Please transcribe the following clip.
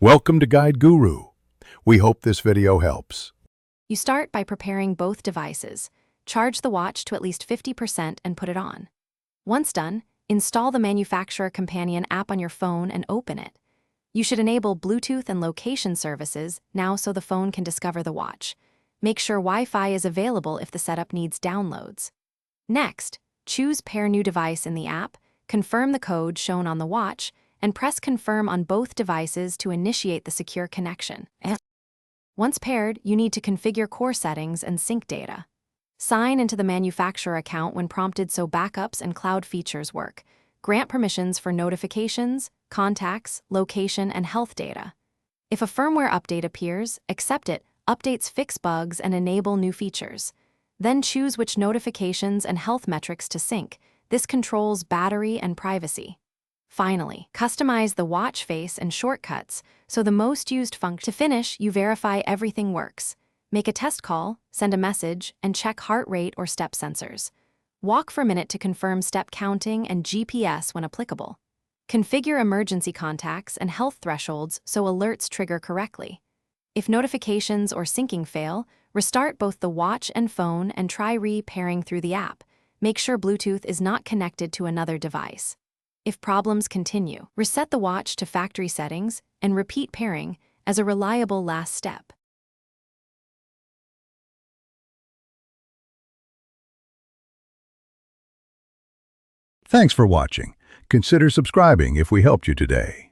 Welcome to Guide Guru. We hope this video helps. You start by preparing both devices. Charge the watch to at least 50% and put it on. Once done, install the manufacturer companion app on your phone and open it. You should enable Bluetooth and location services now so the phone can discover the watch. Make sure Wi-Fi is available if the setup needs downloads. Next, choose Pair New Device in the app, confirm the code shown on the watch, and press Confirm on both devices to initiate the secure connection. Once paired, you need to configure core settings and sync data. Sign into the manufacturer account when prompted so backups and cloud features work. Grant permissions for notifications, contacts, location, and health data. If a firmware update appears, accept it. Updates fix bugs and enable new features. Then choose which notifications and health metrics to sync. This controls battery and privacy. Finally, customize the watch face and shortcuts so the most used function. To finish, you verify everything works. Make a test call, send a message, and check heart rate or step sensors. Walk for a minute to confirm step counting and GPS when applicable. Configure emergency contacts and health thresholds so alerts trigger correctly. If notifications or syncing fail, restart both the watch and phone and try re-pairing through the app. Make sure Bluetooth is not connected to another device. If problems continue, reset the watch to factory settings and repeat pairing as a reliable last step. Thanks for watching. Consider subscribing if we helped you today.